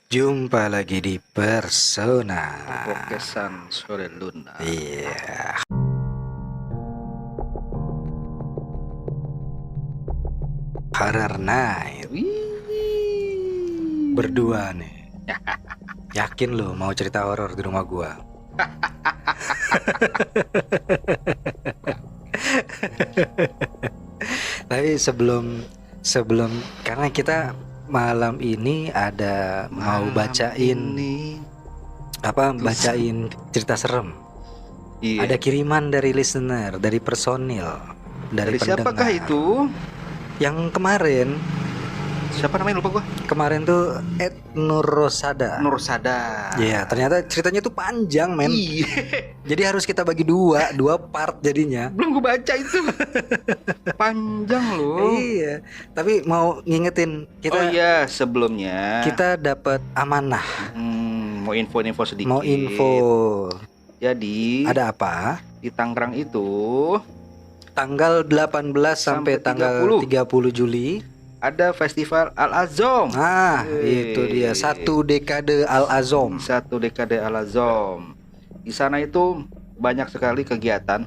Jumpa lagi di Persona. Podcastan sore Luna. Iya. Horror Night. Wih. Berdua nih. Yakin lo mau cerita horor di rumah gua? Tapi sebelum karena kita malam ini ada mau bacain bacain cerita serem. Iya. Ada kiriman dari listener, dari personil, dari pendengar. Siapakah itu? Yang kemarin, Siapa namanya lupa gua? kemarin tuh Nur Rosada. Nur Sada. Iya, ternyata ceritanya tuh panjang, men. Iya. Jadi harus kita bagi dua part jadinya. Belum gua baca itu. Panjang loh. Iya, tapi mau ngingetin kita. Oh iya, sebelumnya Kita dapat amanah. mau info-info sedikit. Mau info. Jadi Ada apa? di Tangerang itu Tanggal 18 sampai tanggal 30 Juli. ada festival Al-Azom. Nah, Wih. itu dia satu dekade Al-Azom. Satu dekade Al-Azom. Di sana itu banyak sekali kegiatan.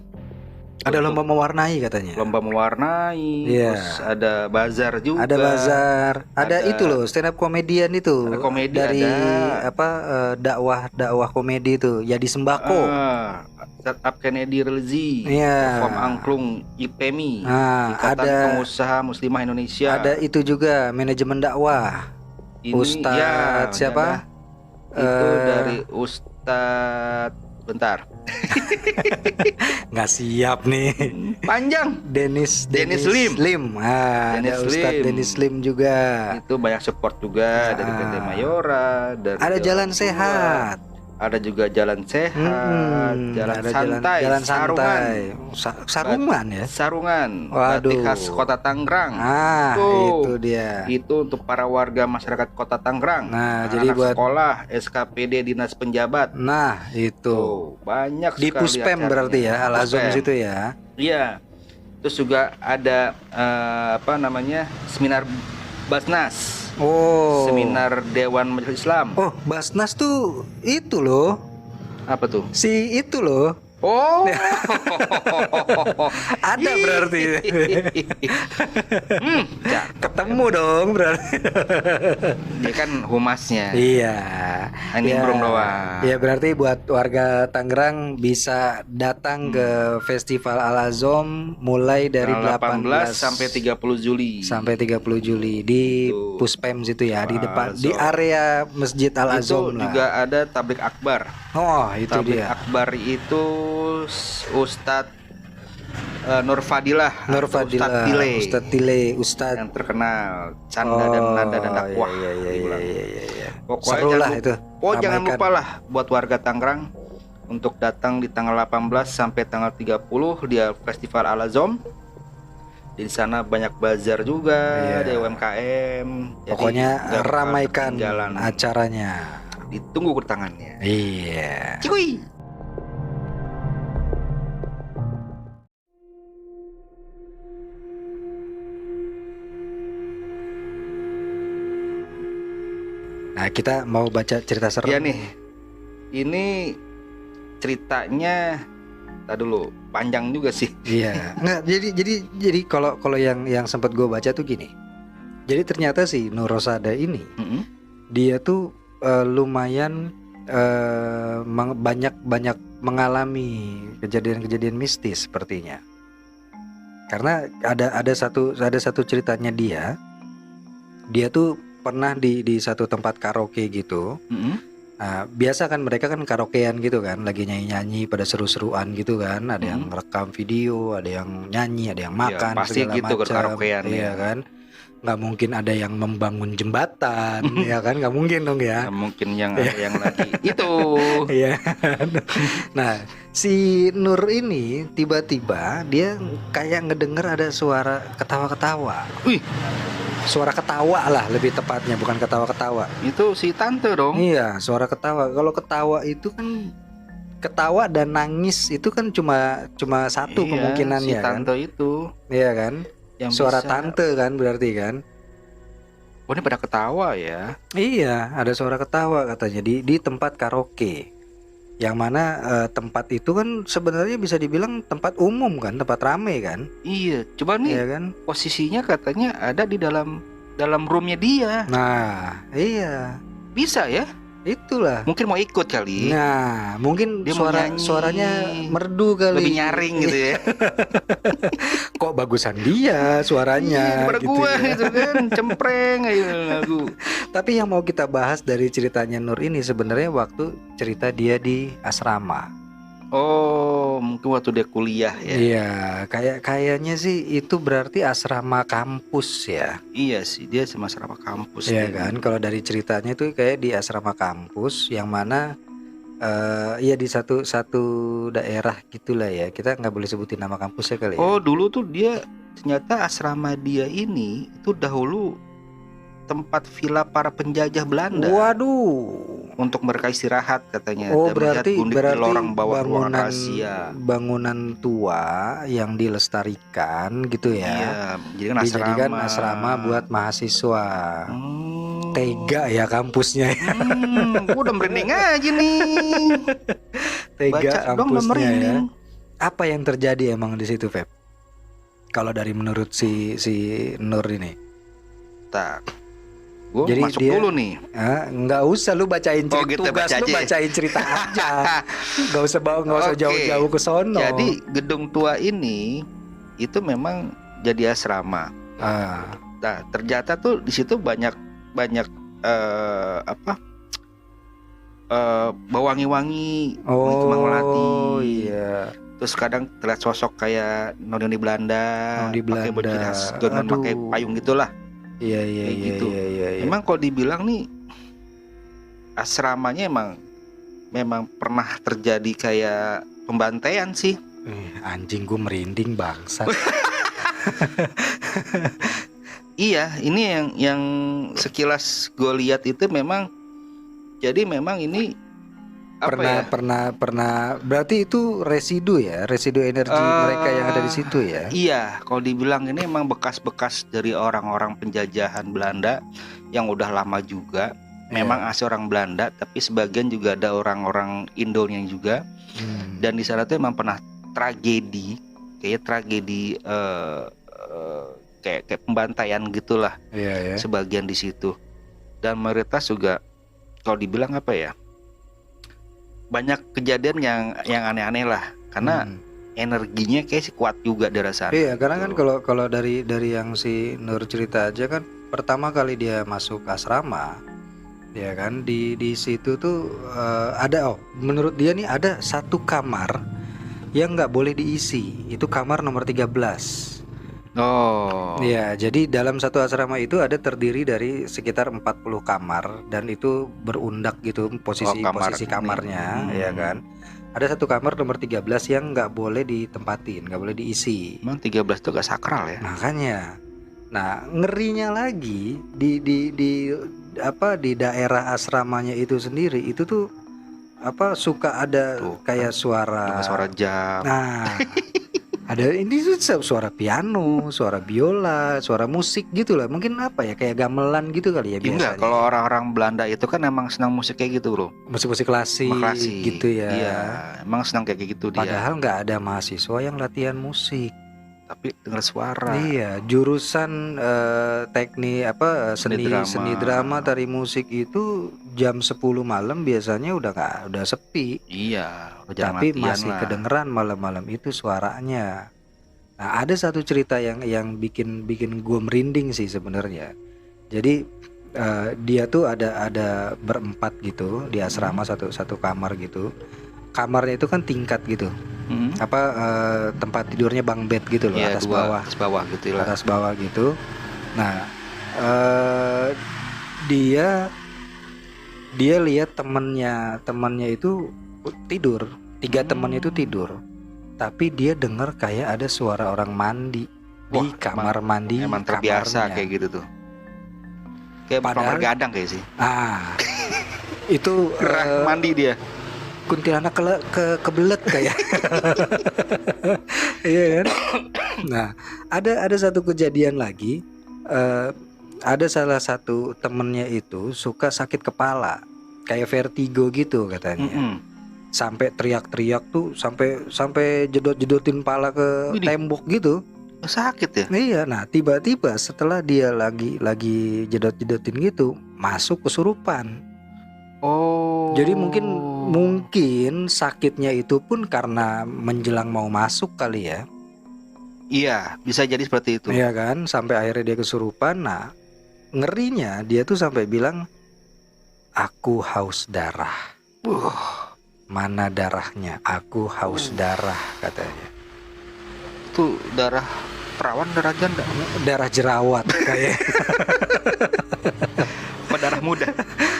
Ada lomba mewarnai katanya. Lomba mewarnai, Iya. terus ada bazar juga. Ada bazar, ada Ada- itu loh stand up komedian itu. Ada komedi, dari ada. dakwah komedi itu. Ya di sembako. Startup Kennedy Relzi, Iya. Form Angklung IPMI, Nah, Ikatan ada Pengusaha Muslimah Indonesia. ada itu juga manajemen dakwah. Ini, Ustadz siapa? ada. Itu dari Ustadz bentar. Nggak siap nih. Panjang. Dennis Lim. Ah, Dennis ada Ustadz Lim. Dennis Lim juga. Itu banyak support juga dari PT Mayora, dari Ada jalan Tua. sehat. Ada juga jalan sehat, jalan ada santai, jalan sarungan. santai. Sarungan ya. Sarungan, Waduh. batik khas Kota Tangerang. Ah, Tuh. itu dia. Itu untuk para warga masyarakat Kota Tangerang. Nah, jadi anak buat- sekolah, SKPD Dinas Penjabat. Nah, itu. Tuh, banyak Di sekali Puspem acaranya. berarti ya, Al-Azom Puspem. situ ya. Iya. Terus juga ada seminar Basnas. Oh. Seminar Dewan Majelis Islam. Oh, Basnas tuh itu loh. Apa tuh? Si itu loh. Oh. Ada berarti. Ya, Ketemu dong berarti. dia kan humasnya. Iya. Ini burung doang. Ya berarti buat warga Tangerang bisa datang ke Festival Al-Azom mulai dari Tanggal 18 sampai 30 Juli. sampai 30 Juli di Tuh. Puspem situ ya, di depan di Al-Azom. area Masjid Itu Al-Azom lah. juga ada tablik akbar. Oh, itu Tablik dia. akbar itu Ustadz Nur Fadilah, Nur atau Fadilah, Ustadz Tile, Ustadz yang terkenal canda dan nada dan dakwah. Iya. dibilang. Pokoknya Seru jangan lah lupa- itu. jangan Ramaikan. lupa lah buat warga Tangerang untuk datang di tanggal 18 sampai tanggal 30 di Festival Al-Azom. Di sana banyak bazar juga, Iya. ada UMKM. Jadi Pokoknya nggak bakal ramaikan ketinggalan. acaranya. Ditunggu kedatangannya. Iya. Cuy. Nah, kita mau baca cerita serem. Iya nih. Ini ceritanya dulu panjang juga sih. Iya. Nggak, jadi kalau yang sempat gue baca tuh gini. Jadi ternyata si Nur Rosada ini Mm-mm. dia tuh lumayan banyak mengalami kejadian-kejadian mistis sepertinya. Karena ada satu ceritanya dia tuh pernah di satu tempat karaoke gitu. Mm-mm. Nah, biasa kan mereka kan karaokean gitu kan, lagi nyanyi-nyanyi pada seru-seruan gitu kan, ada yang rekam video, ada yang nyanyi, ada yang makan, pasti segala gitu macam. karaokean, Iya ya. kan, nggak mungkin ada yang membangun jembatan, ya kan, nggak mungkin dong ya. Nah, mungkin yang ada yang lagi itu. Iya. Nah, si Nur ini tiba-tiba dia kayak ngedenger ada suara ketawa-ketawa. Wih, Suara ketawa lah lebih tepatnya, bukan ketawa-ketawa. itu si tante dong. Iya, suara ketawa. Kalau ketawa itu kan ketawa dan nangis itu kan cuma satu Iya, kemungkinannya si kan. tante itu Iya kan? yang Suara bisa- tante kan berarti kan. Oh, ini pada ketawa ya. Iya, ada suara ketawa katanya di tempat karaoke. Yang mana tempat itu kan sebenarnya bisa dibilang tempat umum kan, tempat rame kan, Iya, coba nih ya kan? posisinya katanya ada di dalam roomnya dia. Nah, iya, Bisa ya? itulah. Mungkin mau ikut kali. Nah, mungkin Dia mau nyanyi. suaranya merdu kali. Lebih nyaring gitu ya. Kok bagusan dia suaranya Daripada gitu gua ya. gitu kan, cempreng aja lagu. Tapi yang mau kita bahas dari ceritanya Nur ini sebenarnya waktu cerita dia di asrama. Oh, mungkin waktu dia kuliah ya. Iya, kayaknya sih itu berarti asrama kampus ya. Iya sih, dia sama asrama kampus Iya dia. kan, kalau dari ceritanya itu kayak di asrama kampus yang mana ya di satu satu daerah gitulah ya. Kita nggak boleh sebutin nama kampusnya kali ya. Oh, dulu tuh dia ternyata asrama dia ini itu dahulu tempat villa para penjajah Belanda. Waduh. Untuk mereka istirahat katanya. Oh, Dan melihat berarti gundik di lorong bawah ruangan bangunan rahasia. bangunan tua yang dilestarikan gitu ya. Iya, jadikan asrama. Dijadikan asrama buat mahasiswa. Tega ya kampusnya ya. Gua udah merinding aja nih. Tega Baca dong udah kampusnya ya. merinding. Apa yang terjadi emang di situ, Feb? Kalau dari menurut si Nur ini. Tak. Gue Jadi masuk dia- dulu nih. Nggak usah lu bacain cerita, Oh, gitu, tugas baca lu aja ya? bacain cerita aja. Nggak usah Oke. jauh-jauh ke sono. Jadi gedung tua ini itu memang jadi asrama. Ah, Nah, ternyata tuh di situ banyak bawangi-wangi kembang melati. oh iya. Terus kadang terlihat sosok kayak noni Belanda, Noni pakai baju Belanda. khas, dengan Aduh. pakai payung gitulah. Iya Kayak gitu. iya. Emang kalau dibilang nih asramanya memang pernah terjadi kayak pembantaian sih. Anjing gue merinding bangsa. Iya, ini yang sekilas gue lihat itu memang jadi memang ini apa pernah ya? berarti itu residu energi mereka yang ada di situ ya. Iya, kalau dibilang ini emang bekas-bekas dari orang-orang penjajahan Belanda yang udah lama juga. Memang asli orang Belanda, tapi sebagian juga ada orang-orang Indonya juga. Dan di sana tuh emang pernah tragedi, kayak tragedi kayak pembantaian gitulah. Iya ya. Sebagian di situ. Dan mayoritas juga kalau dibilang apa ya? Banyak kejadian yang aneh-aneh lah, karena energinya kayak sih kuat juga dari sana. Iya, karena kan kalau dari yang si Nur cerita aja kan pertama kali dia masuk asrama, ya kan di situ tuh ada menurut dia nih ada satu kamar yang nggak boleh diisi, itu kamar nomor 13. Oh. Iya, jadi dalam satu asrama itu ada terdiri dari sekitar 40 kamar dan itu berundak gitu posisi kamarnya, ya kan. Ada satu kamar nomor 13 yang nggak boleh ditempatin, nggak boleh diisi. Emang 13 itu gak sakral ya? Makanya. Nah, ngerinya lagi di daerah asramanya itu sendiri itu tuh suka ada Tuh, kayak suara jam. Nah, ada ini tuh suara piano, suara biola, suara musik gitu lah. Mungkin kayak gamelan gitu kali ya biasanya. Enggak, kalau orang-orang Belanda itu kan emang senang musik kayak gitu, Bro. Musik-musik klasik gitu ya. Iya, emang senang kayak gitu dia. Padahal nggak ada mahasiswa yang latihan musik. Tapi dengar suara. Iya, jurusan teknik seni drama tari musik itu jam 10 malam biasanya udah sepi. Iya, Tapi masih kedengeran malam-malam itu suaranya. Nah, ada satu cerita yang bikin gue merinding sih sebenarnya. Jadi dia tuh ada berempat gitu di asrama, satu kamar gitu. Kamarnya itu kan tingkat gitu. Tempat tidurnya bang bed gitu loh, ya, atas bawah gitu lah. atas bawah gitu. Nah, dia lihat temannya itu tidur, 3 temannya itu tidur, tapi dia dengar kayak ada suara orang mandi di kamar mandi. Emang terbiasa kayak gitu tuh, kayak kamar gadang kayak sih. Itu mandi dia. Kuntilanak kebelet kayak. Iya kan. Nah, ada satu kejadian lagi. ada salah satu temennya itu suka sakit kepala, kayak vertigo gitu katanya. Mm-mm. Sampai teriak-teriak tuh, sampai jedot-jedotin pala ke Widih. tembok gitu. Sakit ya? Iya, nah tiba-tiba setelah dia lagi jedot-jedotin gitu, masuk kesurupan. Oh. Jadi mungkin sakitnya itu pun karena menjelang mau masuk kali ya. Iya, bisa jadi seperti itu. Iya kan, sampai akhirnya dia kesurupan. Nah, ngerinya dia tuh sampai bilang, aku haus darah. Mana darahnya? Aku haus darah katanya. Itu darah perawan, darah janda, Darah jerawat kayak. apa darah muda?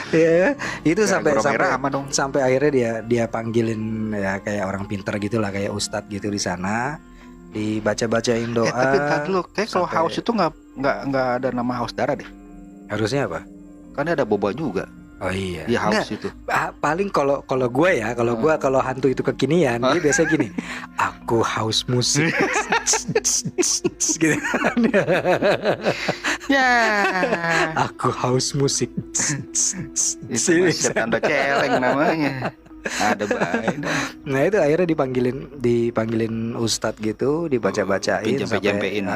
Ya, itu sampai Darah merah sama dong. sampai akhirnya dia panggilin ya kayak orang pinter gitulah, kayak ustadz gitu di sana, dibaca-bacain doa. Tapi tadi dulu, kayak kalau sampai- haus itu nggak ada nama haus darah deh. Harusnya apa? Kan ada boba juga. Oh iya. Dia haus Nggak, itu. paling kalau gue ya, kalau hantu itu kekinian, dia biasanya gini, aku haus musik. Gitu. Ya. Aku haus musik. Itu masih tanda celeng namanya. Ada baik. Nah itu akhirnya dipanggilin ustadz gitu, dibaca-bacain Dijampe-jampein.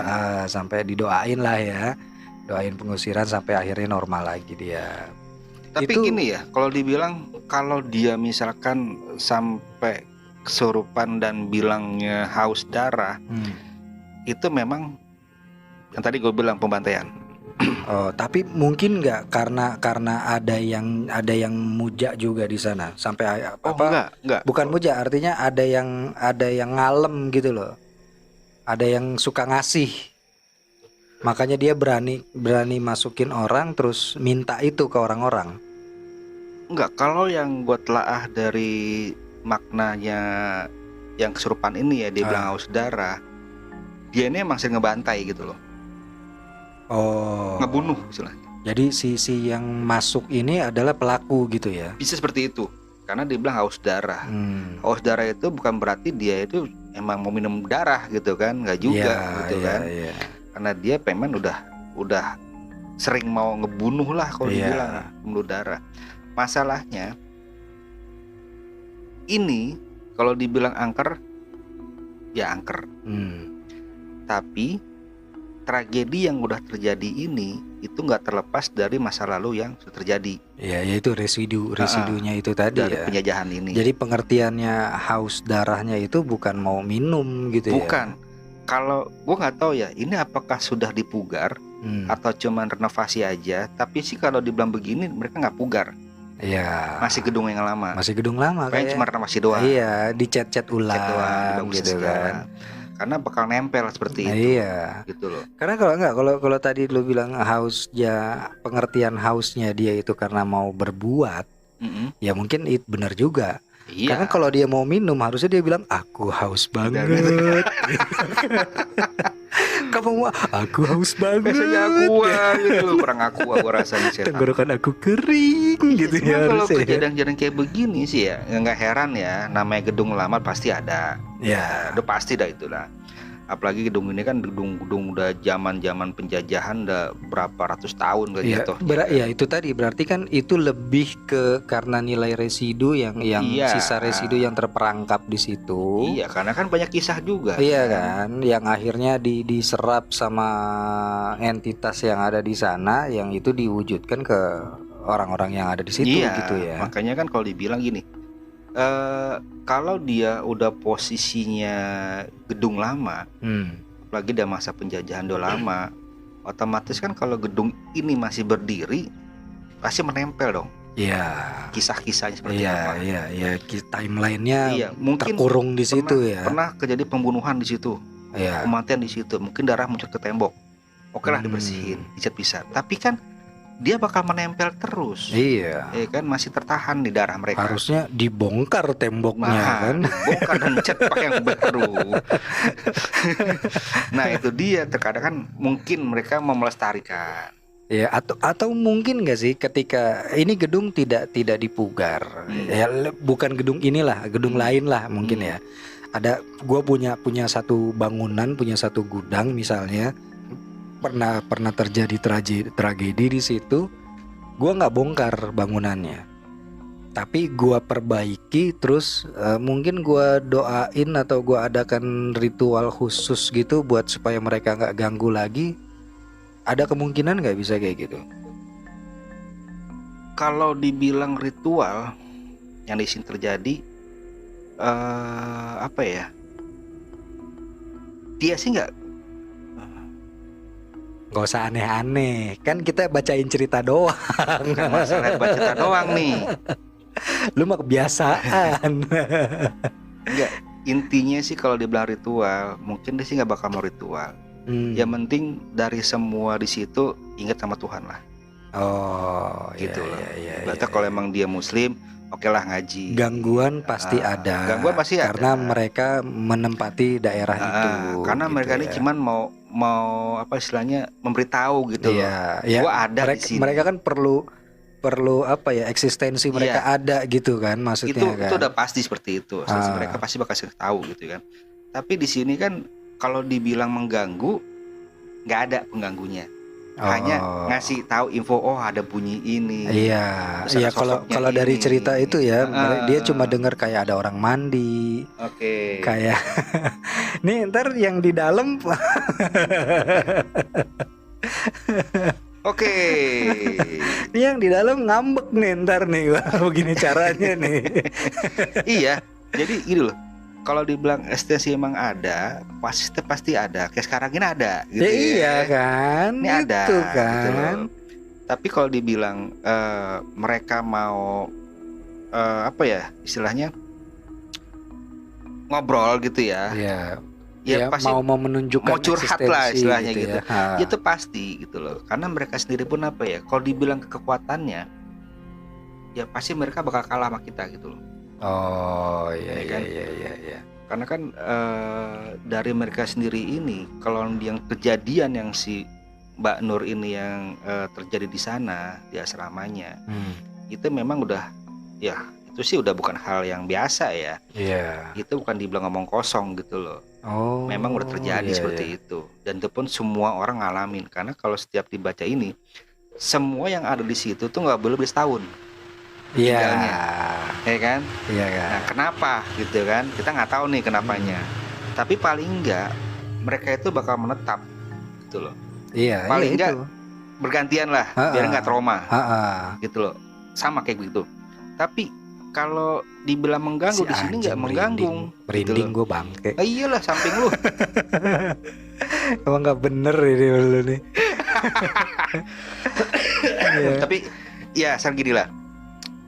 sampai didoain lah ya, doain pengusiran sampai akhirnya normal lagi dia. Tapi Itu- gini ya, kalau dibilang kalau dia misalkan sampai kesurupan dan bilangnya haus darah, itu memang yang tadi gue bilang pembantaian. Oh, tapi mungkin nggak karena ada yang muja juga di sana sampai Oh apa? enggak. Bukan muja, artinya ada yang ngalem gitu loh. Ada yang suka ngasih. Makanya dia berani masukin orang terus minta itu ke orang-orang. Enggak, kalau yang gue telaah dari maknanya yang kesurupan ini ya, dia bilang haus darah, dia ini emang sering ngebantai gitu loh, Oh. ngebunuh istilahnya. Jadi si yang masuk ini adalah pelaku gitu ya. Bisa seperti itu, karena dia bilang haus darah. Hmm. Haus darah itu bukan berarti dia itu emang mau minum darah gitu kan, nggak juga gitu Iya, kan. iya. Karena dia pengen udah sering mau ngebunuh lah kalau Iya. dibilang bunuh darah. Masalahnya ini kalau dibilang angker, ya angker. Tapi tragedi yang udah terjadi ini itu nggak terlepas dari masa lalu yang sudah terjadi Ya, yaitu residunya itu tadi dari ya. penjajahan ini. Jadi pengertiannya haus darahnya itu bukan mau minum gitu Bukan. Kalau gue nggak tahu ya, ini apakah sudah dipugar ya. atau cuman renovasi aja. Tapi sih kalau dibilang begini, mereka nggak pugar. Ya. Masih gedung yang lama. Masih gedung lama Kayak kayak. cuma renovasi doang. Iya, dicat-cat ulang Cat doang, dibagusin gitu segala. kan. Karena bakal nempel seperti itu. Iya. Gitu loh. Karena kalau tadi lu bilang haus ya, pengertian hausnya dia itu karena mau berbuat, Mm-mm. ya mungkin itu benar juga. Iya. Karena kalau dia mau minum harusnya dia bilang aku haus banget. Kamu mau aku haus banget. Biasanya aqua gitu, kurang aqua gua rasanya sih. Tenggorokan aku kering gitu Cuma ya kalau harusnya ya. kejadian-kejadian kayak begini sih ya nggak heran ya, namanya gedung lama pasti ada. Ya. Udah pasti dah itulah. Apalagi gedung ini kan gedung udah zaman penjajahan, udah berapa ratus tahun kan Ya, jatuhnya. ya itu tadi berarti kan itu lebih ke karena nilai residu yang Iya. sisa residu yang terperangkap di situ. Iya, karena kan banyak kisah juga. Iya kan, yang akhirnya diserap sama entitas yang ada di sana, yang itu diwujudkan ke orang-orang yang ada di situ Iya, gitu ya. makanya kan kalau dibilang gini, kalau dia udah posisinya gedung lama, apalagi udah masa penjajahan udah lama, otomatis kan kalau gedung ini masih berdiri, pasti menempel dong Iya. kisah-kisahnya seperti apa. Iya, timelinenya Iya, mungkin terkurung di situ ya. pernah kejadian pembunuhan di situ, Iya. kematian di situ, mungkin darah muncul ke tembok. Oke lah, dibersihin, dicat bisa. Tapi kan dia bakal menempel terus. Iya. Ya kan, masih tertahan di darah mereka. Harusnya dibongkar temboknya kan. Bukan dan cat pakai yang baru. Nah itu dia, terkadang kan mungkin mereka mau melestarikan. Ya, atau mungkin nggak sih ketika ini gedung tidak dipugar, ya bukan gedung inilah, gedung lain lah mungkin ya. Ada, gua punya satu bangunan, punya satu gudang misalnya, pernah terjadi tragedi di situ. Gua nggak bongkar bangunannya, tapi gua perbaiki, terus mungkin gua doain atau gua adakan ritual khusus gitu buat supaya mereka nggak ganggu lagi. Ada kemungkinan nggak bisa kayak gitu? Kalau dibilang ritual yang di sini terjadi, apa ya? Dia sih nggak Gak usah aneh-aneh, kan kita bacain cerita doang. bukan masalah baca cerita doang nih. Lu mah kebiasaan. Enggak, intinya sih kalau dibilang ritual, mungkin dia sih nggak bakal mau ritual. Yang penting dari semua di situ ingat sama Tuhan lah, Oh, gitu loh. iya. Berarti kalau emang dia Muslim, oke lah ngaji. Gangguan pasti ada. Gangguan pasti karena ada. mereka menempati daerah itu. Karena gitu mereka ini ya. cuman mau apa istilahnya memberitahu gitu loh. Iya, Gua ada di sini. mereka kan perlu apa ya, eksistensi mereka ada gitu kan, maksudnya kan. Itu udah pasti seperti itu. Mereka pasti bakal kasih tahu gitu kan. Tapi di sini kan kalau dibilang mengganggu, nggak ada pengganggunya. Hanya ngasih tahu info, oh ada bunyi ini. Iya, Terus ada iya sosoknya kalau dari ini. cerita itu ya, dia cuma dengar kayak ada orang mandi. Oke. Kayak nih ntar yang di dalam Oke. yang di dalam ngambek nih ntar nih. Wah, begini caranya nih. Iya, jadi gini loh. Kalau dibilang ekstensi emang ada, pasti ada. Kayak sekarang ini ada gitu Ya, ya. iya kan, Ini ada gitu gitu kan. loh. Tapi kalau dibilang mereka mau apa ya istilahnya ngobrol gitu ya. Iya. Ya pasti mau menunjukkan mau curhat lah eksistensi istilahnya gitu. ya. Itu pasti gitu loh. Karena mereka sendiri pun apa ya, kalau dibilang kekuatannya, ya pasti mereka bakal kalah sama kita gitu loh. Oh Ya kan? iya. Karena kan dari mereka sendiri ini, kalau yang kejadian yang si Mbak Nur ini yang terjadi di sana di asramanya, itu memang udah ya itu sih udah bukan hal yang biasa ya. Iya. Itu bukan dibilang ngomong kosong gitu loh. Oh. Memang udah terjadi seperti itu. Dan itu pun semua orang ngalamin. Karena kalau setiap dibaca ini, semua yang ada di situ tuh nggak boleh lebih setahun. Iya. Ya kan? Iya kan. Nah kenapa gitu kan? Kita nggak tahu nih kenapanya. Tapi paling enggak mereka itu bakal menetap gitu loh. Iya. Paling enggak itu. bergantian lah biar nggak trauma. Gitu loh. Sama kayak begitu. Tapi kalau dibilang mengganggu di sini nggak mengganggu. Merinding gue bangke. Iyalah samping lu. Emang nggak bener ini lu nih. Tapi ya sekarang gini lah.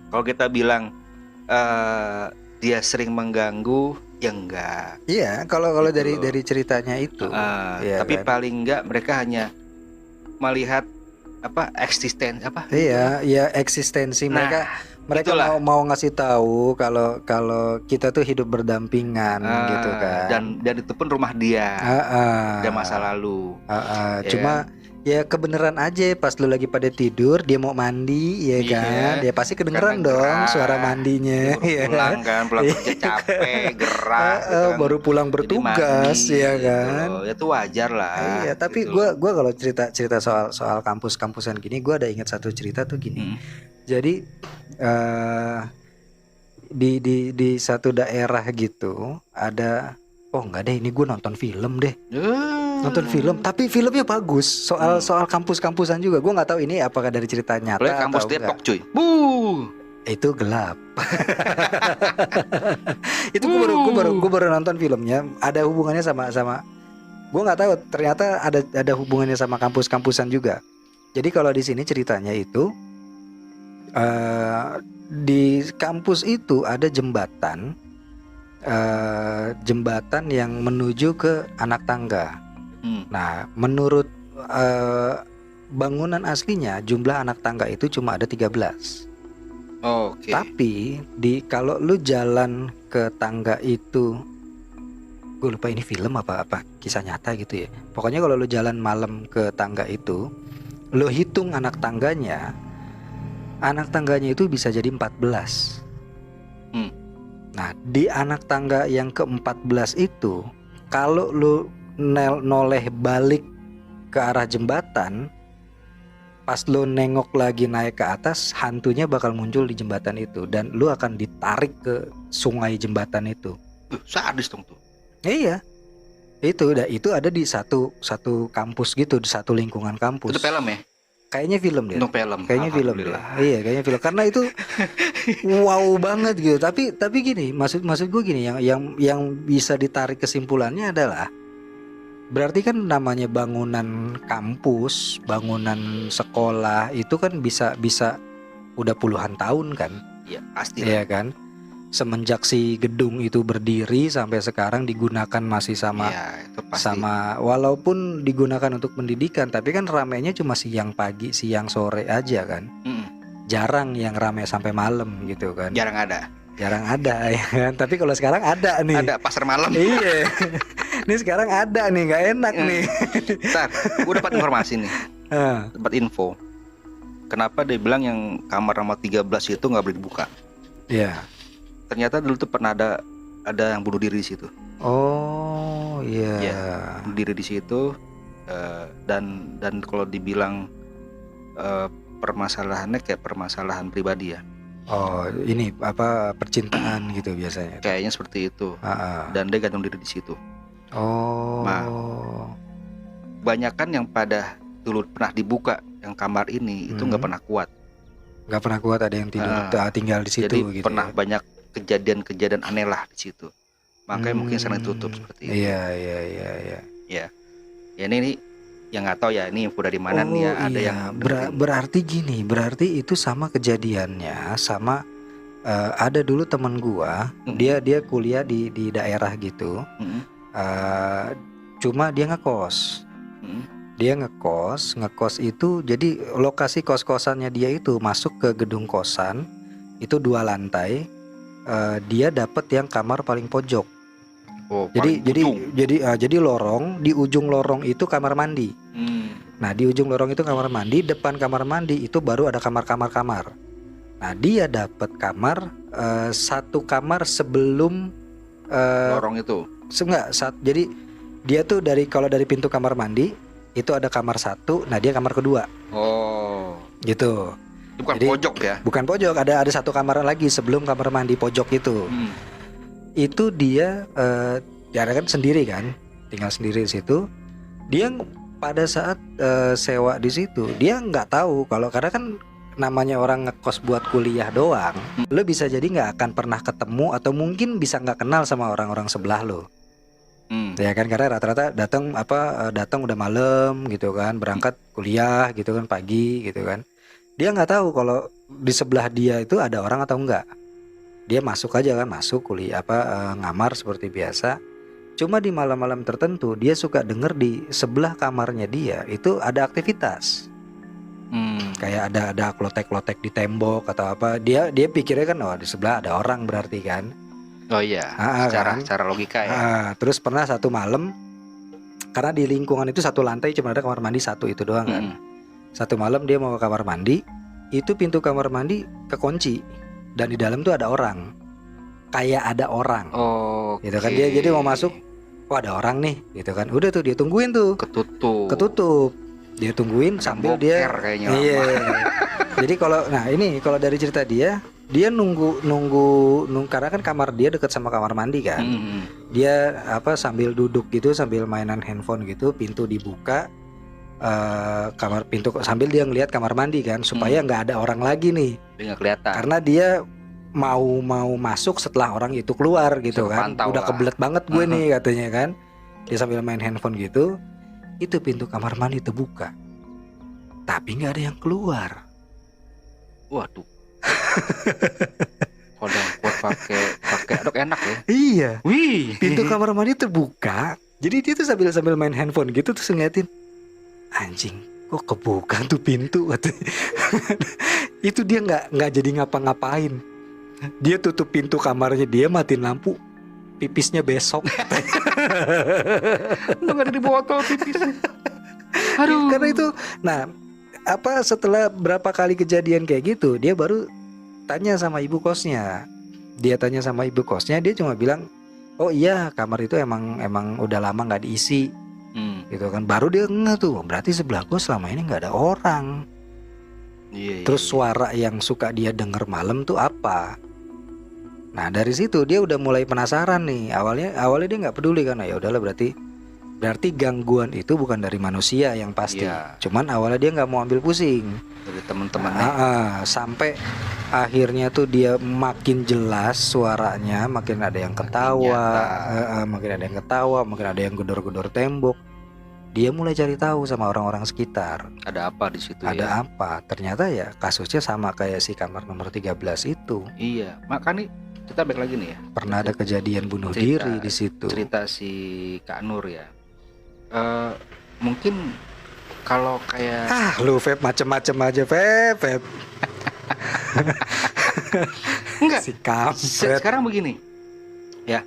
Kalau kita bilang dia sering mengganggu, ya enggak. Iya, kalau Gitu dari ceritanya itu. Ya, tapi kan? paling enggak mereka hanya melihat apa eksisten apa? Iya, ya eksistensi mereka itulah. mau ngasih tahu kalau kita tuh hidup berdampingan gitu kan. Dan itu pun rumah dia. Ada masa lalu. Cuma ya kebenaran aja pas lu lagi pada tidur dia mau mandi ya kan, dia pasti kedengeran dong suara mandinya. Pulang kan, pulang kerja capek, gerah gitu kan. Baru pulang bertugas ya kan. Gitu. Ya itu wajar lah. Iya, tapi gitu gua kalau cerita soal kampus-kampusan gini, gua ada ingat satu cerita tuh gini. Jadi di satu daerah gitu ada, oh enggak deh, ini gue nonton film deh. Nonton film, tapi filmnya bagus. Soal kampus-kampusan juga. Gue nggak tahu ini apakah dari cerita nyata atau kampus Depok cuy. Itu gelap. Itu gue baru nonton filmnya. Ada hubungannya sama. Gue nggak tahu. Ternyata ada hubungannya sama kampus-kampusan juga. Jadi kalau di sini ceritanya itu di kampus itu ada jembatan yang menuju ke anak tangga. Nah, menurut bangunan aslinya jumlah anak tangga itu cuma ada 13. Oke. Tapi kalau lu jalan ke tangga itu, gue lupa ini film apa kisah nyata gitu ya. Pokoknya kalau lu jalan malam ke tangga itu, lu hitung anak tangganya itu bisa jadi 14. Nah, di anak tangga yang ke-14 itu, kalau lu noleh balik ke arah jembatan, pas lo nengok lagi naik ke atas, hantunya bakal muncul di jembatan itu dan lo akan ditarik ke sungai jembatan itu. Sadis dong tuh. Iya, itu ada di satu kampus gitu, di satu lingkungan kampus. Itu film ya? Kayaknya film deh. Untuk film. Kayaknya film deh. Iya, kayaknya film. Karena itu wow banget gitu. Tapi gini, maksud gue gini, yang bisa ditarik kesimpulannya adalah berarti kan namanya bangunan kampus, bangunan sekolah itu kan bisa udah puluhan tahun kan? Iya, pasti. Iya kan? Semenjak si gedung itu berdiri sampai sekarang digunakan masih sama itu pasti. sama walaupun digunakan untuk pendidikan, tapi kan ramainya cuma siang pagi, siang sore aja kan. Jarang yang ramai sampai malam gitu kan. Jarang ada ya kan. Tapi kalau sekarang ada nih. Ada pasar malam. Iya. Ini sekarang ada nih, nggak enak nih. Bentar, gue dapat informasi nih. Dapat info. Kenapa dia bilang yang kamar nomor 13 itu nggak boleh dibuka? Iya. Ternyata dulu tuh pernah ada yang bunuh diri di situ. Oh iya. Ya, bunuh diri di situ. Dan kalau dibilang permasalahannya kayak permasalahan pribadi ya. Oh ini apa, percintaan gitu biasanya? Kayaknya seperti itu. Dan dia gantung diri di situ. Oh. Nah, banyakan yang pada dulu pernah dibuka yang kamar ini itu nggak pernah kuat. Nggak pernah kuat, ada yang tinggal di situ. Jadi gitu pernah ya? Banyak kejadian aneh lah di situ. Makanya mungkin sering tutup seperti itu. Iya. Ya ini yang nggak tahu ya ini info dari mana nih ya. Ada yang berarti gini, berarti itu sama kejadiannya sama ada dulu teman gua, dia kuliah di daerah gitu. Cuma dia ngekos. Dia ngekos itu, jadi lokasi kos-kosannya dia itu masuk ke gedung kosan itu 2 lantai. Dia dapat yang kamar paling pojok. Jadi lorong, di ujung lorong itu kamar mandi. Nah, di ujung lorong itu kamar mandi, depan kamar mandi itu baru ada kamar. Nah, dia dapat kamar satu kamar sebelum lorong itu. Jadi dia tuh kalau dari pintu kamar mandi itu ada kamar 1, nah dia kamar kedua. Oh. Gitu. Bukan jadi, pojok ya? Bukan pojok, ada satu kamar lagi sebelum kamar mandi pojok itu. Itu dia kan sendiri kan, tinggal sendiri di situ. Dia pada saat sewa di situ, dia nggak tahu karena kan namanya orang ngekos buat kuliah doang, lo bisa jadi nggak akan pernah ketemu atau mungkin bisa nggak kenal sama orang-orang sebelah lo. Ya kan, karena rata-rata datang udah malam gitu kan, berangkat kuliah gitu kan pagi gitu kan. Dia nggak tahu kalau di sebelah dia itu ada orang atau enggak. Dia masuk aja kan, masuk kuliah ngamar seperti biasa. Cuma di malam-malam tertentu dia suka denger di sebelah kamarnya dia itu ada aktivitas. Kayak ada klotek-klotek di tembok atau apa. Dia pikirnya kan di sebelah ada orang berarti kan. Oh iya, secara logika ya. Terus pernah satu malam, karena di lingkungan itu satu lantai cuma ada kamar mandi satu itu doang kan. Satu malam dia mau ke kamar mandi, itu pintu kamar mandi kekunci dan di dalam tuh ada orang. Kayak ada orang. Gitu kan, dia jadi mau masuk, ada orang nih gitu kan. Udah tuh dia tungguin tuh. Ketutup. Dia tungguin sambil dia kayaknya. Iya. Jadi kalau dari cerita dia nunggu karena kan kamar dia dekat sama kamar mandi kan. Dia sambil duduk gitu, sambil mainan handphone gitu, pintu dibuka, pintu sambil dia ngelihat kamar mandi kan, supaya nggak ada orang lagi nih. Nggak kelihatan. Karena dia mau masuk setelah orang itu keluar gitu kan. Udah kebelet banget gue nih katanya kan. Dia sambil main handphone gitu. Itu pintu kamar mandi terbuka, tapi nggak ada yang keluar. Waduh. Kodam kuat pakai aduk enak ya. Iya. Wih. Pintu kamar mandi terbuka. Jadi dia tuh sambil main handphone gitu terus ngeliatin, anjing, kok kebuka tuh pintu. Itu dia nggak jadi ngapa-ngapain. Dia tutup pintu kamarnya, dia matiin lampu. Pipisnya besok. Nggak ada di botol pipisnya. Aduh. Karena itu, setelah berapa kali kejadian kayak gitu, dia baru tanya sama ibu kosnya. Dia cuma bilang, oh iya kamar itu emang udah lama nggak diisi. gitu kan. Baru dia ngeh tuh, berarti sebelah gue selama ini nggak ada orang. Iya, Terus iya. suara yang suka dia denger malam tuh apa? Nah dari situ dia udah mulai penasaran nih. Awalnya dia nggak peduli kan. Ya udahlah, berarti gangguan itu bukan dari manusia yang pasti. Iya. Cuman awalnya dia nggak mau ambil pusing. Dari teman-temannya. Sampai akhirnya tuh dia makin jelas suaranya, makin ada yang ketawa, makin ada yang ketawa, makin ada yang gedor-gedor tembok. Dia mulai cari tahu sama orang-orang sekitar. Ada apa di situ ya? Ada apa? Ternyata ya kasusnya sama kayak si kamar nomor 13 itu. Iya, makanya kita balik lagi nih ya. Pernah ada kejadian bunuh Cerita- diri di situ. Cerita si Kak Nur ya. Mungkin kalau kayak Lu Feb macem-macem aja Feb. enggak. Si kampret. Sekarang begini. Ya.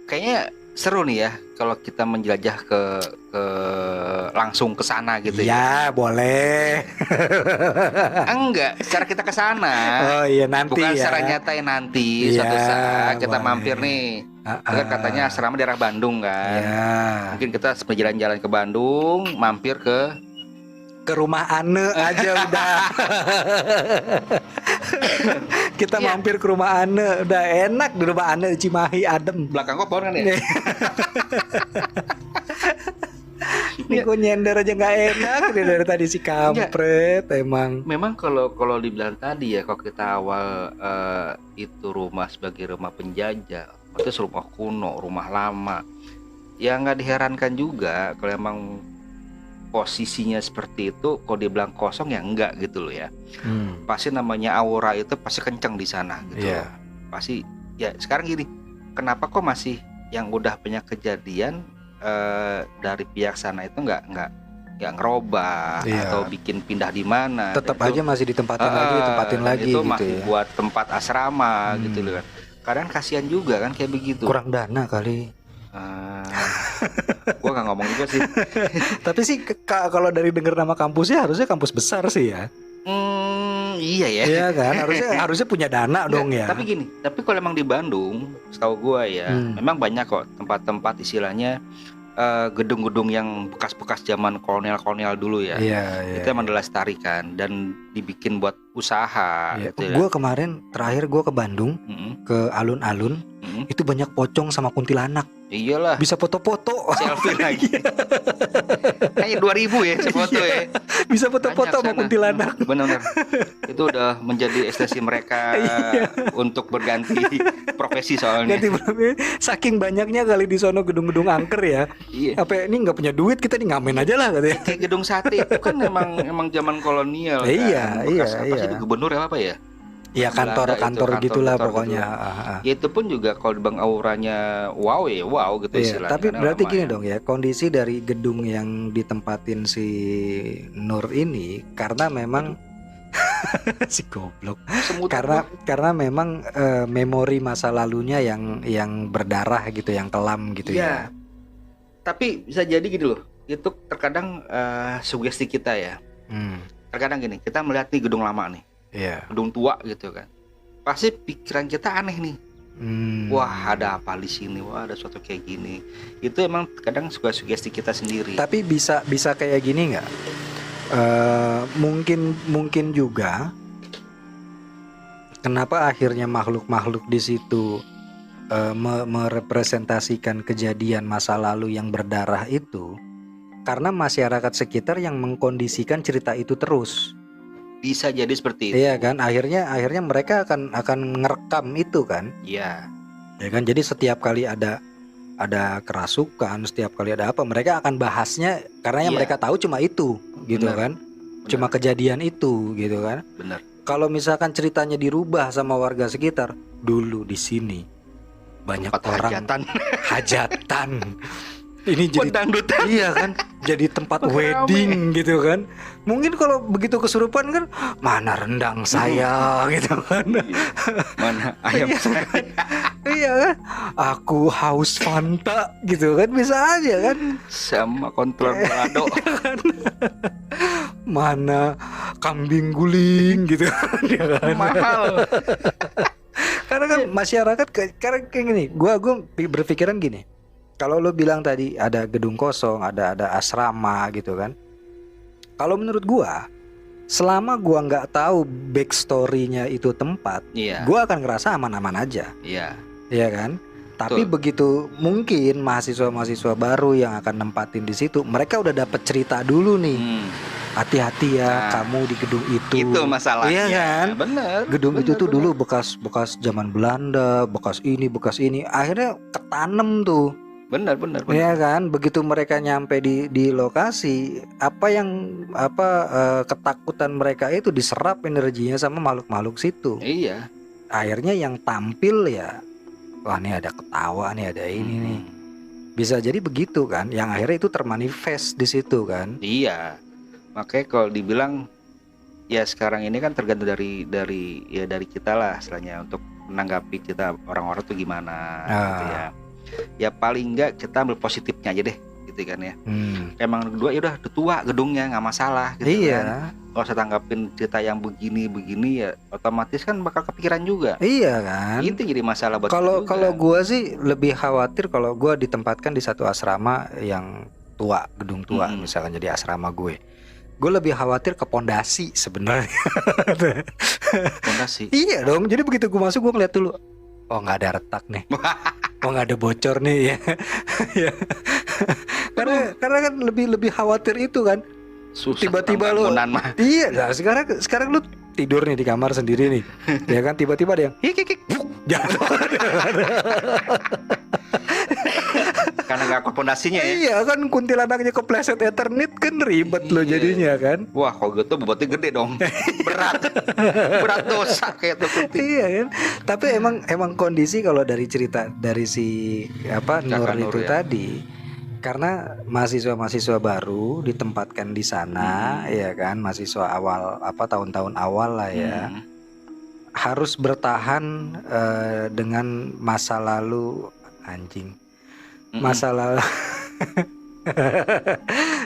Kayaknya seru nih ya kalau kita menjelajah ke langsung ke sana gitu ya. Ya boleh. Enggak, secara kita ke sana. Oh iya nanti Bukan ya. secara nyata nanti Iya, suatu saat kita boleh. mampir nih. Itu kan katanya asrama daerah Bandung kan. Ya. Mungkin kita jalan-jalan ke Bandung, mampir ke Ke rumah Ane aja udah. Kita Iya. mampir ke rumah Ane, udah enak di rumah Ane, Cimahi adem. belakang kok pohon kan ya. Ini kok nyender aja nggak enak dari tadi si kampret emang. Memang kalau dibilang tadi ya, kalau kita awal itu rumah sebagai rumah penjajah, itu rumah kuno, rumah lama. Ya nggak diherankan juga kalau emang posisinya seperti itu. Kalau dibilang kosong ya enggak gitu loh ya. Pasti namanya aura itu pasti kenceng di sana gitu. Iya. Pasti ya. Sekarang gini, kenapa kok masih yang udah punya kejadian dari pihak sana itu nggak ngerobah Iya. atau bikin pindah di mana? Tetap Dan itu- aja masih ditempatin dan lagi itu gitu masih ya. buat tempat asrama gitu loh kan. Kadang kasihan juga kan kayak begitu. Kurang dana kali. Gua nggak ngomong juga sih. Tapi sih kalau dari denger nama kampusnya harusnya kampus besar sih ya. Iya ya. Iya kan? Harusnya punya dana dong ya. Tapi gini, tapi kalau emang di Bandung, setahu gua ya, memang banyak kok tempat-tempat istilahnya gedung-gedung yang bekas-bekas zaman kolonial dulu ya. Iya. Itu emang dilestarikan dan dibikin buat usaha. Iya. Gitu ya. Gua kemarin terakhir gua ke Bandung, Mm-mm, ke alun-alun, mm-mm. itu banyak pocong sama kuntilanak. Iyalah, Bisa foto-foto. selfie lagi. Kayak 2000 ya sefoto ya. Bisa foto-foto sama Banyak sana. kuntilanak. Benar-benar. Itu udah menjadi ekstensi mereka untuk berganti profesi soalnya. Ganti berapa? Saking banyaknya kali di sono gedung-gedung angker ya. Iya. Apa ini nggak punya duit, kita nih ngamen aja lah katanya. Kayak gedung sate itu kan emang zaman kolonial kan. Iya, Bekas iya, apa sih, iya. gubernur apa ya? Ya Belanda kantor itu, gitulah kantor pokoknya. gitu. Ya itu pun juga kalau di Bang auranya wow ya wow gitu Iya, istilahnya. tapi Karena berarti lama gini ya. dong ya, kondisi dari gedung yang ditempatin si Nur ini karena memang si goblok. Semut Karena memang memori masa lalunya yang berdarah gitu, yang kelam gitu ya. Tapi bisa jadi gitu loh. Itu terkadang sugesti kita ya. Terkadang gini, kita melihat nih gedung lama nih, Iya. gedung tua gitu kan. Pasti pikiran kita aneh nih. Wah, ada apa di sini? Wah, ada suatu kayak gini. Itu emang kadang suka sugesti kita sendiri. Tapi bisa kayak gini nggak? Mungkin juga. Kenapa akhirnya makhluk-makhluk di situ merepresentasikan kejadian masa lalu yang berdarah itu? Karena masyarakat sekitar yang mengkondisikan cerita itu terus. Bisa jadi seperti itu. Iya kan? Akhirnya mereka akan ngerekam itu kan? Iya. Ya kan? Jadi setiap kali ada kerasukan, setiap kali ada apa, mereka akan bahasnya karena yang Iya. mereka tahu cuma itu, gitu Bener. kan? Cuma kejadian itu, gitu kan? Bener. Kalau misalkan ceritanya dirubah sama warga sekitar, dulu di sini banyak Tempat orang hajatan. Ini jadi dangdutan. iya kan, jadi tempat Rame. wedding gitu kan. Mungkin kalau begitu kesurupan kan, mana rendang saya gitu kan. Mana ayam saya? Iya kan, aku haus Fanta gitu kan, bisa aja kan. Sama kontrol balado. Mana kambing guling gitu kan, ya kan. Mahal. Karena kan masyarakat karena kayak gini, gua berpikiran gini. kalau lo bilang tadi ada gedung kosong, ada asrama gitu kan. Kalau menurut gua, selama gua nggak tahu backstory-nya itu tempat, Iya. gua akan ngerasa aman-aman aja, Iya. ya kan? Tapi Betul. begitu mungkin mahasiswa-mahasiswa baru yang akan nempatin di situ, mereka udah dapet cerita dulu nih. Hati-hati ya, Nah, kamu di gedung itu. Itu masalahnya. Iya kan? Bener. Gedung itu bener, tuh bener. dulu bekas zaman Belanda, bekas ini. Akhirnya ketanem tuh. Bener. Iya kan? Begitu mereka nyampe di lokasi, apa ketakutan mereka itu diserap energinya sama makhluk-makhluk situ. Iya. Akhirnya yang tampil ya, wah ini ada ketawa nih, ada ini nih. Bisa jadi begitu kan? Yang akhirnya itu termanifest di situ kan? Iya. Makanya kalau dibilang ya sekarang ini kan tergantung dari kita lah istilahnya untuk menanggapi kita orang-orang tuh gimana gitu ya. Ya paling enggak kita ambil positifnya aja deh gitu kan ya. Emang kedua ya udah tua gedungnya nggak masalah gitu Iya. kan. Kalau saya tanggapin cerita yang begini ya otomatis kan bakal kepikiran juga. Iya kan? Itu jadi masalah buat Kalau kita juga. gua sih lebih khawatir kalau gua ditempatkan di satu asrama yang tua, gedung tua misalkan jadi asrama gue. Gue lebih khawatir ke pondasi sebenarnya. Pondasi. Iya dong. Jadi begitu gue masuk gue ngeliat dulu, oh nggak ada retak nih, oh nggak ada bocor nih ya. karena kan lebih khawatir itu kan. Susah Tiba-tiba lo, bangunan mah. iya. Nah sekarang lu tidur nih di kamar sendiri nih, ya kan tiba-tiba ada yang hik jatuh. Karena nggak kuat pondasinya ya. Iya kan, kuntilanaknya kepleset Eternit kan ribet lo jadinya kan. Wah kalau gitu bobotnya gede dong. berat dosa kayak tuh. Iya kan. Tapi emang kondisi kalau dari cerita dari si Nur itu ya. tadi, karena mahasiswa baru ditempatkan di sana, ya kan, mahasiswa awal tahun-tahun awal lah ya, harus bertahan dengan masa lalu masa lalu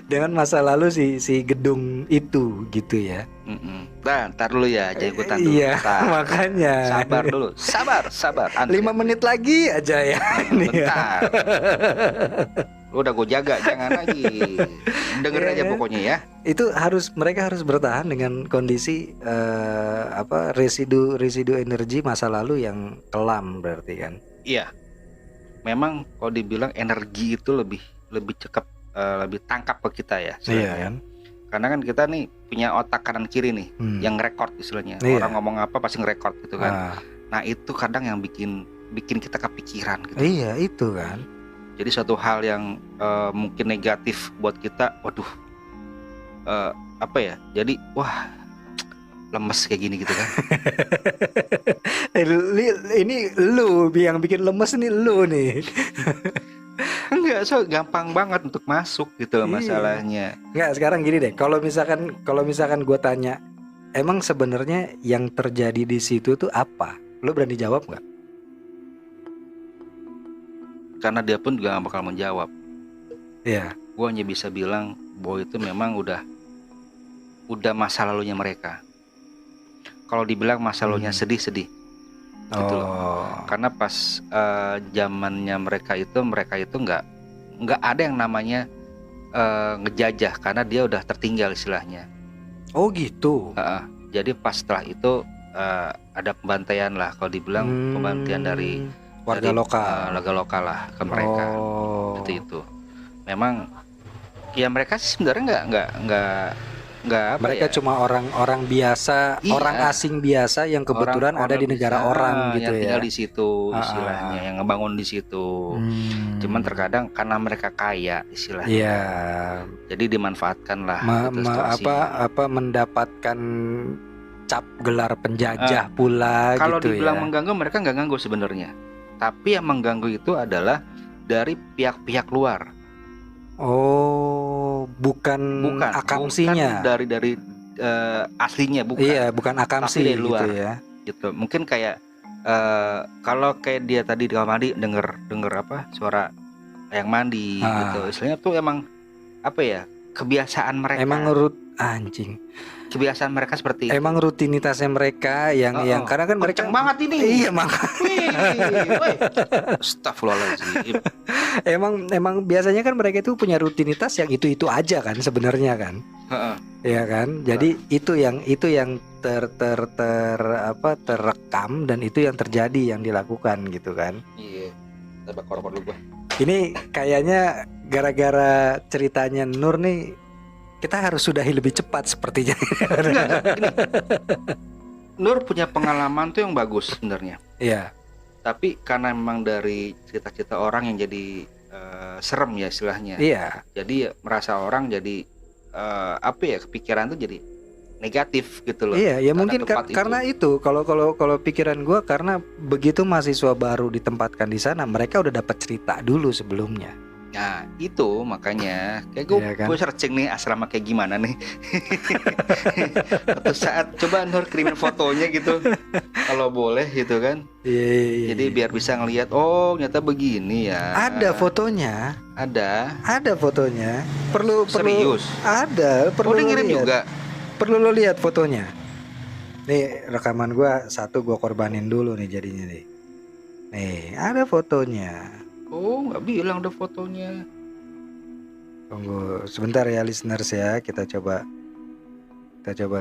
dengan masa lalu si gedung itu gitu ya. Ntar dulu ya, jangan ikutan dulu. Iya, makanya. Sabar dulu, sabar. 5 menit lagi aja ya. Bentar. Lu udah gue jaga, jangan lagi. Dengerin aja pokoknya ya. Itu mereka harus bertahan dengan kondisi residu energi masa lalu yang kelam berarti kan. Iya. Memang kalau dibilang energi itu lebih cekap, lebih tangkap ke kita ya. Iya kan. Karena kan kita nih punya otak kanan kiri nih, yang record istilahnya. Iya. Orang ngomong apa pasti ngerekord gitu kan. Nah itu kadang yang bikin kita kepikiran gitu. Iya itu kan. Jadi suatu hal yang mungkin negatif buat kita, waduh, jadi wah lemes kayak gini gitu kan. Ini lu yang bikin lemes nih, lu nih. Enggak, gampang banget untuk masuk gitu loh masalahnya. Enggak, sekarang gini deh, kalau misalkan gue tanya, emang sebenarnya yang terjadi di situ tuh apa? Lu berani jawab nggak? Karena dia pun juga gak bakal menjawab. Iya. Gue hanya bisa bilang bahwa itu memang udah masa lalunya mereka. Kalau dibilang masa lalunya sedih-sedih gitu loh. Karena pas zamannya mereka itu nggak ada yang namanya ngejajah, karena dia udah tertinggal istilahnya. Oh gitu. Jadi pas setelah itu ada pembantaian lah, kalau dibilang pembantaian dari warga lokal lah ke mereka. Seperti itu. Memang ya mereka sih sebenarnya nggak mereka cuma orang biasa, orang asing biasa yang kebetulan ada di negara orang gitu yang ya. tinggal di situ istilahnya, yang ngebangun di situ. Cuman terkadang karena mereka kaya istilahnya. Iya. Jadi dimanfaatkan lah. Mendapatkan cap gelar penjajah pula. Kalau gitu dibilang ya. mengganggu, mereka nggak ganggu sebenarnya. Tapi yang mengganggu itu adalah dari pihak-pihak luar. Oh, bukan akamsinya. Bukan dari aslinya, bukan. Iya, bukan akamsi dari luar, gitu ya. Gitu. Mungkin kayak kalau kayak dia tadi di kamar mandi denger suara yang mandi gitu. Istilahnya tuh emang kebiasaan mereka. Emang kebiasaan mereka seperti itu. Emang rutinitasnya mereka yang karena kan mereka kenceng banget ini. Iya, makanya. Astagfirullahaladzim. emang biasanya kan mereka itu punya rutinitas yang itu aja kan sebenarnya kan. Heeh. Ya kan, jadi itu yang terekam dan itu yang terjadi yang dilakukan gitu kan. Iya. Kita bakar rokok dulu gua. Ini kayaknya gara-gara ceritanya Nur nih kita harus sudahi lebih cepat sepertinya. Enggak, gini. Nur punya pengalaman tuh yang bagus sebenarnya. Iya, Tapi karena memang dari cerita-cerita orang yang jadi serem ya istilahnya. iya, Jadi merasa orang jadi kepikiran tuh jadi negatif gitu loh. iya. Ya terhadap mungkin tempat itu. karena itu kalau pikiran gua karena begitu mahasiswa baru ditempatkan di sana, mereka udah dapat cerita dulu sebelumnya. Nah itu makanya kayak gue Iya kan? searching nih asrama kayak gimana nih. Suatu saat coba Nur kirimin fotonya gitu kalau boleh gitu kan. Iya. Jadi biar bisa ngelihat oh ternyata begini ya. Ada fotonya, Ada fotonya. Perlu serius. ada, perlu Oh dia lo ngirim lihat. juga. Perlu lo lihat fotonya. Nih rekaman gua satu gua korbanin dulu nih jadinya nih. Nih ada fotonya. Oh nggak bilang ada fotonya. Tunggu sebentar ya listeners ya, kita coba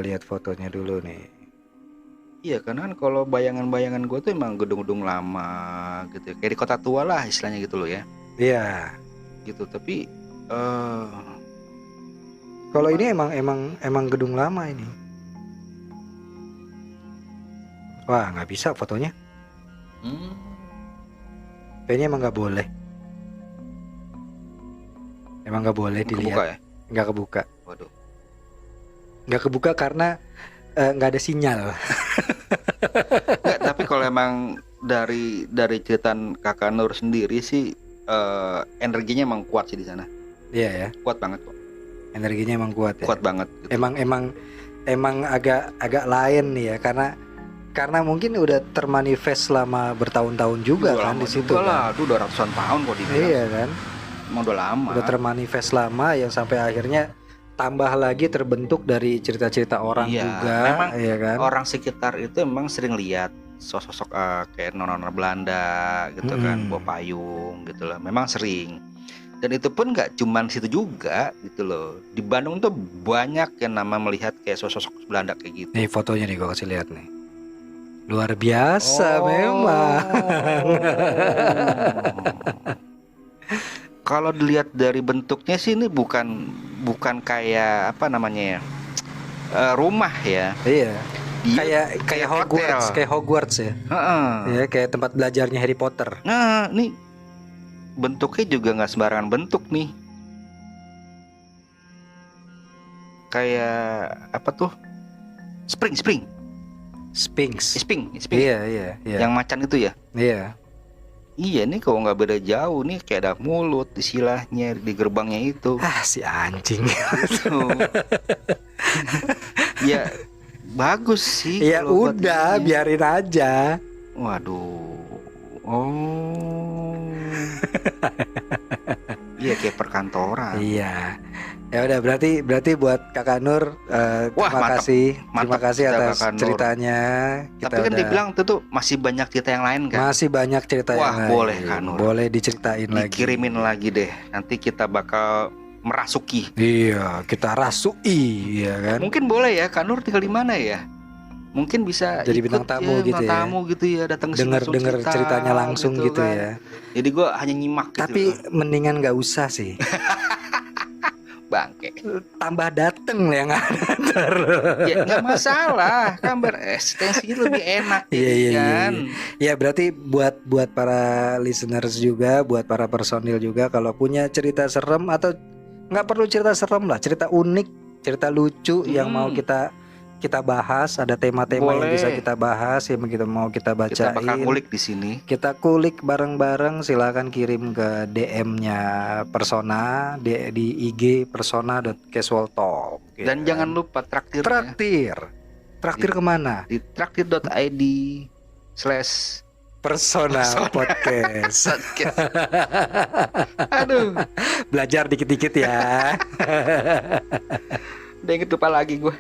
lihat fotonya dulu nih. Iya karena kan kalau bayangan-bayangan gue tuh emang gedung-gedung lama gitu ya. Kayak di kota tua lah istilahnya gitu loh ya. Iya. Gitu tapi Kalau ini emang gedung lama ini. Wah nggak bisa fotonya. Kayaknya emang nggak boleh. Emang nggak boleh dilihat. kebuka ya. Nggak kebuka. Waduh. Nggak kebuka karena nggak ada sinyal. Nggak, tapi kalau emang dari cerita kakak Nur sendiri sih energinya emang kuat sih di sana. Iya ya. Kuat banget kok. Energinya emang kuat ya. Kuat banget gitu. Emang agak lain nih ya karena mungkin udah termanifest selama bertahun-tahun juga Udah kan lama di situ juga kan. lah, itu udah ratusan tahun kok dibilang. Iya kan. Emang udah lama. Udah termanifest lama yang sampai akhirnya tambah lagi terbentuk dari cerita-cerita orang Iya, juga, memang iya kan. orang sekitar itu emang sering lihat sosok kayak nona Belanda gitu kan, bawa payung gitu lah. Memang sering. Dan itu pun nggak cuman situ juga gitu loh. Di Bandung tuh banyak yang nama melihat kayak sosok Belanda kayak gitu. Nih fotonya nih gua kasih lihat nih. Luar biasa memang. Kalau dilihat dari bentuknya sih ini bukan kayak apa namanya ya, rumah ya. Iya. Dia Kayak hotel. Hogwarts ya. Heeh. Ya, kayak tempat belajarnya Harry Potter. Nah, nih bentuknya juga nggak sembarangan bentuk nih. Kayak apa tuh? Sphinx. Iya. Yang macan itu ya? Iya. Iya nih kalau nggak beda jauh nih kayak ada mulut istilahnya di gerbangnya itu. Ah si anjing. Ya bagus sih. Ya kalau buat udah ininya. biarin aja. Waduh. Oh. Iya kayak perkantoran. Iya. Ya udah berarti buat Kakak Nur terima kasih atas Kakak Nur. ceritanya. Tapi kan dibilang itu tuh masih banyak cerita yang lain kan. Masih banyak cerita Wah, yang lain. boleh, Kak Nur. Boleh diceritain lagi. Dikirimin lagi deh. Nanti kita bakal merasuki. Iya, kita rasui ya kan. Mungkin boleh ya Kak Nur tinggal di mana ya? Mungkin bisa Jadi ikut bintang tamu gitu bintang ya. tamu gitu ya, datang ke sini langsung Denger cerita ceritanya langsung gitu kan. ya. Jadi gua hanya nyimak gitu. Tapi mendingan nggak usah sih. Bangke. Tambah dateng lah yang ada. Ya nggak masalah, kan berestensinya lebih enak Iya, kan. Ya berarti buat para listeners juga, buat para personil juga, kalau punya cerita serem atau nggak perlu cerita serem lah, cerita unik, cerita lucu yang mau kita bahas, ada tema-tema yang bisa kita bahas, yang kita mau kita bacain. Kita bakal ngulik di sini. Kita kulik bareng-bareng. Silakan kirim ke DM-nya Persona di IG persona.casualtalk. Dan jangan lupa traktir. Traktir kemana? Di traktir.id/ Persona Podcast. Aduh, Belajar dikit-dikit ya. udah inget lupa lagi gue.